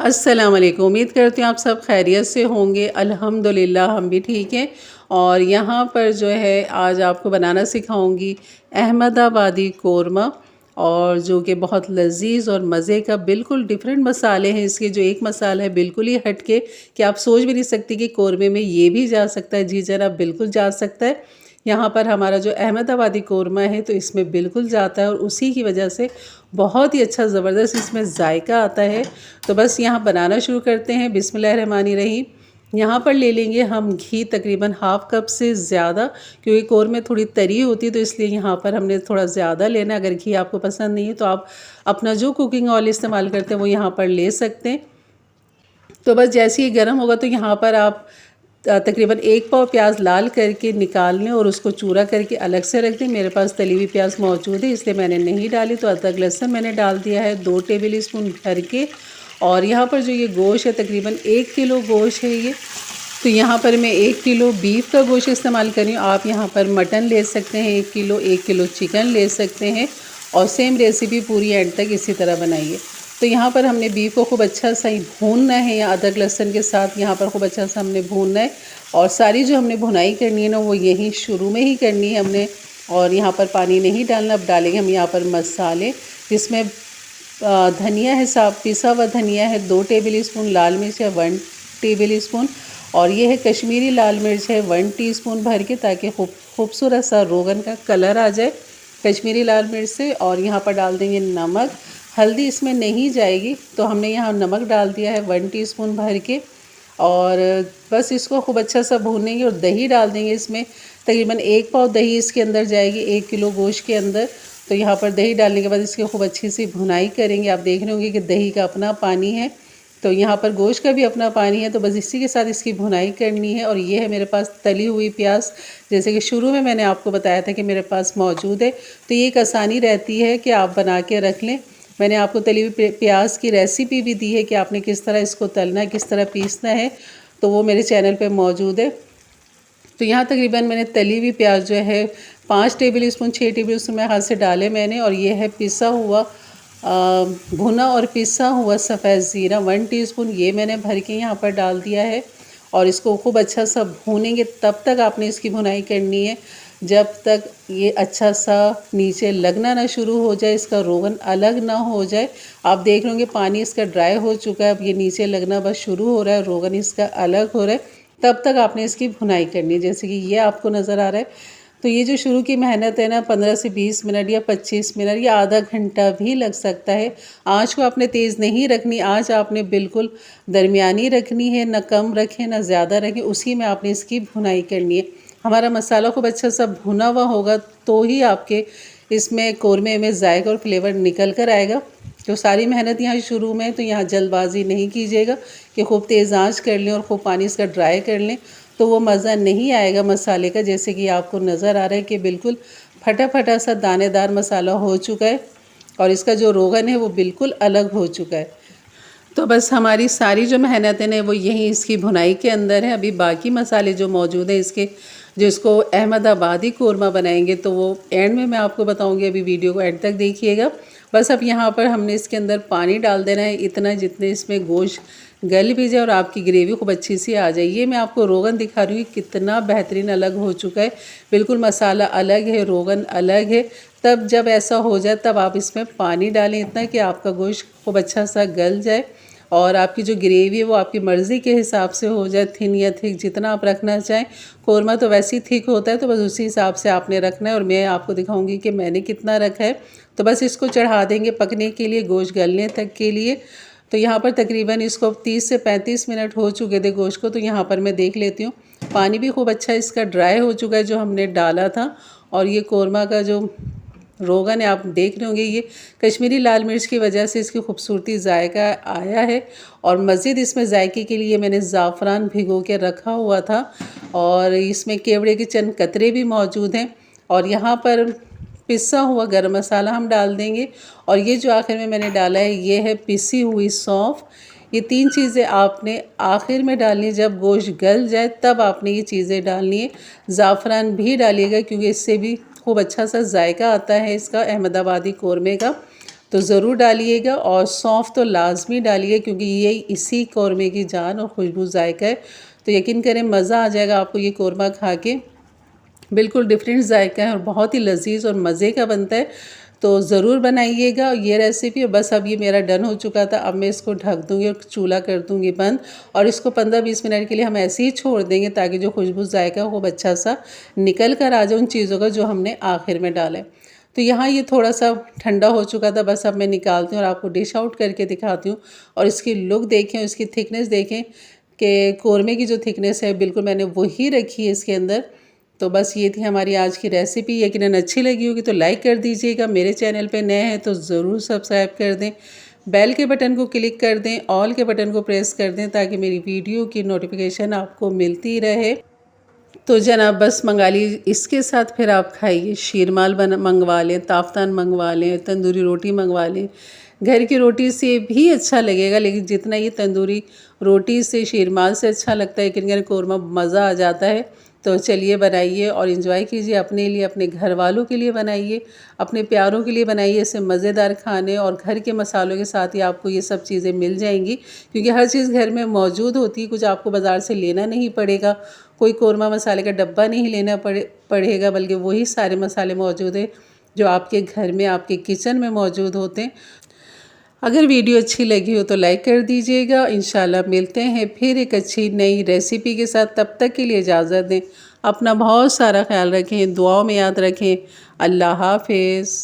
अस्सलाम वालेकुम। उम्मीद करती हूँ आप सब खैरियत से होंगे। अल्हम्दुलिल्लाह हम भी ठीक हैं। और यहाँ पर जो है आज आपको बनाना सिखाऊंगी अहमदाबादी कोरमा, और जो कि बहुत लजीज़ और मज़े का बिल्कुल डिफरेंट मसाले हैं इसके। जो एक मसाला है बिल्कुल ही हटके कि आप सोच भी नहीं सकती कि कोरमे में ये भी जा सकता है। जी जनाब, बिल्कुल जा सकता है। यहाँ पर हमारा जो अहमदाबादी कोरमा है तो इसमें बिल्कुल जाता है, और उसी की वजह से बहुत ही अच्छा ज़बरदस्त इसमें जायका आता है। तो बस यहाँ बनाना शुरू करते हैं। बिस्मिल्लाहिर्रहमानिर्रहीम। यहाँ पर ले लेंगे हम घी तकरीबन हाफ़ कप से ज़्यादा, क्योंकि कोरमे थोड़ी तरी होती है तो इसलिए यहाँ पर हमने थोड़ा ज़्यादा लेना है। अगर घी आपको पसंद नहीं है तो आप अपना जो कुकिंग ऑयल इस्तेमाल करते हैं वो यहाँ पर ले सकते हैं। तो बस जैसे ही गर्म होगा तो यहाँ पर आप तकरीबन 1 पाव प्याज लाल करके निकाल लें और उसको चूरा करके अलग से रख दें। मेरे पास तली हुई प्याज मौजूद है इसलिए मैंने नहीं डाली। तो अदरक लहसुन मैंने डाल दिया है 2 टेबल स्पून भर के। और यहाँ पर जो ये गोश्त है तकरीबन 1 किलो गोश्त है ये। तो यहाँ पर मैं 1 किलो बीफ का गोश्त इस्तेमाल कर रही हूँ। आप यहाँ पर मटन ले सकते हैं 1 किलो चिकन ले सकते हैं। और सेम रेसिपी पूरी एंड तक इसी तरह बनाइए। तो यहाँ पर हमने बीफ को खूब अच्छा सा ही भूनना है, या अदरक लहसुन के साथ यहाँ पर खूब अच्छा सा हमने भूनना है। और सारी जो हमने भुनाई करनी है ना वो यहीं शुरू में ही करनी है हमने। और यहाँ पर पानी नहीं डालना। अब डालेंगे हम यहाँ पर मसाले, जिसमें धनिया है, साफ पिसा हुआ धनिया है 2 टेबल स्पून, लाल मिर्च है 1 टेबल स्पून, और ये है कश्मीरी लाल मिर्च है 1 टीस्पून भर के, ताकि खूबसूरत सा रोगन का कलर आ जाए कश्मीरी लाल मिर्च से। और यहाँ पर डाल देंगे नमक। हल्दी इसमें नहीं जाएगी तो हमने यहाँ नमक डाल दिया है 1 टीस्पून भर के। और बस इसको खूब अच्छा सा भूनेंगे। और दही डाल देंगे इसमें, तकरीबन 1 पाव दही इसके अंदर जाएगी 1 किलो गोश्त के अंदर। तो यहाँ पर दही डालने के बाद इसकी खूब अच्छी सी भुनाई करेंगे। आप देख रहे होंगे कि दही का अपना पानी है, तो यहाँ पर गोश्त का भी अपना पानी है। तो बस इसी के साथ इसकी भुनाई करनी है। और ये है मेरे पास तली हुई प्याज, जैसे कि शुरू में मैंने आपको बताया था कि मेरे पास मौजूद है। तो ये एक आसानी रहती है कि आप बना के रख लें। मैंने आपको तली हुई प्याज की रेसिपी भी दी है कि आपने किस तरह इसको तलना है, किस तरह पीसना है, तो वो मेरे चैनल पे मौजूद है। तो यहाँ तकरीबन मैंने तली हुई प्याज जो है 5 टेबल स्पून 6 टेबल स्पून में हाथ से डाले मैंने। और ये है पिसा हुआ भुना और पिसा हुआ सफ़ेद ज़ीरा 1 टीस्पून, ये मैंने भर के यहाँ पर डाल दिया है। और इसको खूब अच्छा सा भूनेंगे। तब तक आपने इसकी भुनाई करनी है जब तक ये अच्छा सा नीचे लगना ना शुरू हो जाए, इसका रोगन अलग ना हो जाए। आप देख रहे होंगे पानी इसका ड्राई हो चुका है, अब ये नीचे लगना बस शुरू हो रहा है, रोगन इसका अलग हो रहा है। तब तक आपने इसकी भुनाई करनी है, जैसे कि ये आपको नज़र आ रहा है। तो ये जो शुरू की मेहनत है ना 15 से 20 मिनट या 25 मिनट या आधा घंटा भी लग सकता है। आँच को आपने तेज़ नहीं रखनी, आँच आपने बिल्कुल दरमियानी रखनी है, ना कम रखें ना ज़्यादा रखें, उसी में आपने इसकी भुनाई करनी है। हमारा मसाला खूब अच्छा सा भुना हुआ होगा तो ही आपके इसमें कोरमे में जायका और फ्लेवर निकल कर आएगा। जो सारी मेहनत यहाँ शुरू में है तो यहाँ जल्दबाजी नहीं कीजिएगा कि खूब तेज़ आंच कर लें और खूब पानी इसका ड्राई कर लें, तो वो मज़ा नहीं आएगा मसाले का। जैसे कि आपको नज़र आ रहा है कि बिल्कुल फटा फटा सा दानेदार मसाला हो चुका है, और इसका जो रोगन है वो बिल्कुल अलग हो चुका है। तो बस हमारी सारी जो मेहनतें हैं वो यहीं इसकी भुनाई के अंदर है। अभी बाकी मसाले जो मौजूद हैं इसके, जो इसको अहमदाबादी कोरमा बनाएंगे, तो वो एंड में मैं आपको बताऊंगी। अभी वीडियो को एंड तक देखिएगा। बस अब यहाँ पर हमने इसके अंदर पानी डाल देना है इतना जितने इसमें गोश्त गल भी जाए और आपकी ग्रेवी खूब अच्छी सी आ जाए। ये मैं आपको रोगन दिखा रही हूँ कितना बेहतरीन अलग हो चुका है, बिल्कुल मसाला अलग है, रोगन अलग है। तब जब ऐसा हो जाए तब आप इसमें पानी डालें इतना कि आपका गोश्त खूब अच्छा सा गल जाए, और आपकी जो ग्रेवी है वो आपकी मर्ज़ी के हिसाब से हो जाए, थिन या थिक जितना आप रखना चाहें। कोरमा तो वैसे ही थिक होता है, तो बस उसी हिसाब से आपने रखना है। और मैं आपको दिखाऊंगी कि मैंने कितना रखा है। तो बस इसको चढ़ा देंगे पकने के लिए, गोश्त गलने तक के लिए। तो यहाँ पर तकरीबन इसको 30 से 35 मिनट हो चुके थे गोश्त को। तो यहाँ पर मैं देख लेती हूँ पानी भी खूब अच्छा इसका ड्राई हो चुका है जो हमने डाला था। और ये कोरमा का जो रोगन है आप देख रहे होंगे, ये कश्मीरी लाल मिर्च की वजह से इसकी खूबसूरती जायका आया है। और मज़ीद इसमें जायके के लिए मैंने ज़ाफ़रान भिगो के रखा हुआ था, और इसमें केवड़े के चंद कतरे भी मौजूद हैं। और यहाँ पर पिसा हुआ गरम मसाला हम डाल देंगे। और ये जो आखिर में मैंने डाला है ये है पिसी हुई सौंफ। ये 3 चीज़ें आपने आखिर में डालनी है, जब गोश्त गल जाए तब आपने ये चीज़ें डालनी है। ज़ाफ़रान भी डालिएगा क्योंकि इससे भी खूब अच्छा सा जायका आता है इसका अहमदाबादी कोरमे का। तो ज़रूर डालिएगा। और सौंफ तो लाजमी डालिए क्योंकि ये इसी कौरमे की जान और खुशबू जायका है। तो यकीन करें मज़ा आ जाएगा आपको ये कौरमा खा के। बिल्कुल डिफरेंट जायका है और बहुत ही लजीज और मज़े का बनता है। तो ज़रूर बनाइएगा ये रेसिपी। बस अब ये मेरा डन हो चुका था। अब मैं इसको ढक दूँगी और चूल्हा कर दूँगी बंद, और इसको 15-20 मिनट के लिए हम ऐसे ही छोड़ देंगे ताकि जो खुशबू जायका वो अच्छा सा निकल कर आ जाए उन चीज़ों का जो हमने आखिर में डाला है। तो यहाँ ये थोड़ा सा ठंडा हो चुका था। बस अब मैं निकालती हूँ और आपको डिश आउट करके दिखाती हूँ। और इसकी लुक देखें, इसकी थिकनेस देखें कि कौरमे की जो थिकनेस है बिल्कुल मैंने वही रखी है इसके अंदर। तो बस ये थी हमारी आज की रेसिपी। यकीनन अच्छी लगी होगी तो लाइक कर दीजिएगा। मेरे चैनल पे नए हैं तो ज़रूर सब्सक्राइब कर दें, बेल के बटन को क्लिक कर दें, ऑल के बटन को प्रेस कर दें ताकि मेरी वीडियो की नोटिफिकेशन आपको मिलती रहे। तो जनाब बस मंगा लीजिए। इसके साथ फिर आप खाइए, शीरमाल मंगवा लें, ताफ्तान मंगवा लें, तंदूरी रोटी मंगवा लें। घर की रोटी से भी अच्छा लगेगा, लेकिन जितना ये तंदूरी रोटी से शीरमाल से अच्छा लगता है लेकिन कौरमा मज़ा आ जाता है। तो चलिए बनाइए और इन्जॉय कीजिए। अपने लिए, अपने घर वालों के लिए बनाइए, अपने प्यारों के लिए बनाइए। इससे मज़ेदार खाने और घर के मसालों के साथ ही आपको ये सब चीज़ें मिल जाएंगी क्योंकि हर चीज़ घर में मौजूद होती है। कुछ आपको बाज़ार से लेना नहीं पड़ेगा, कोई कौरमा मसाले का डब्बा नहीं लेना पड़ेगा, बल्कि वही सारे मसाले मौजूद है जो आपके घर में, आपके किचन में मौजूद होते हैं। अगर वीडियो अच्छी लगी हो तो लाइक कर दीजिएगा। इंशाल्लाह मिलते हैं फिर एक अच्छी नई रेसिपी के साथ। तब तक के लिए इजाज़त दें। अपना बहुत सारा ख्याल रखें, दुआओं में याद रखें। अल्लाह हाफ़िज़।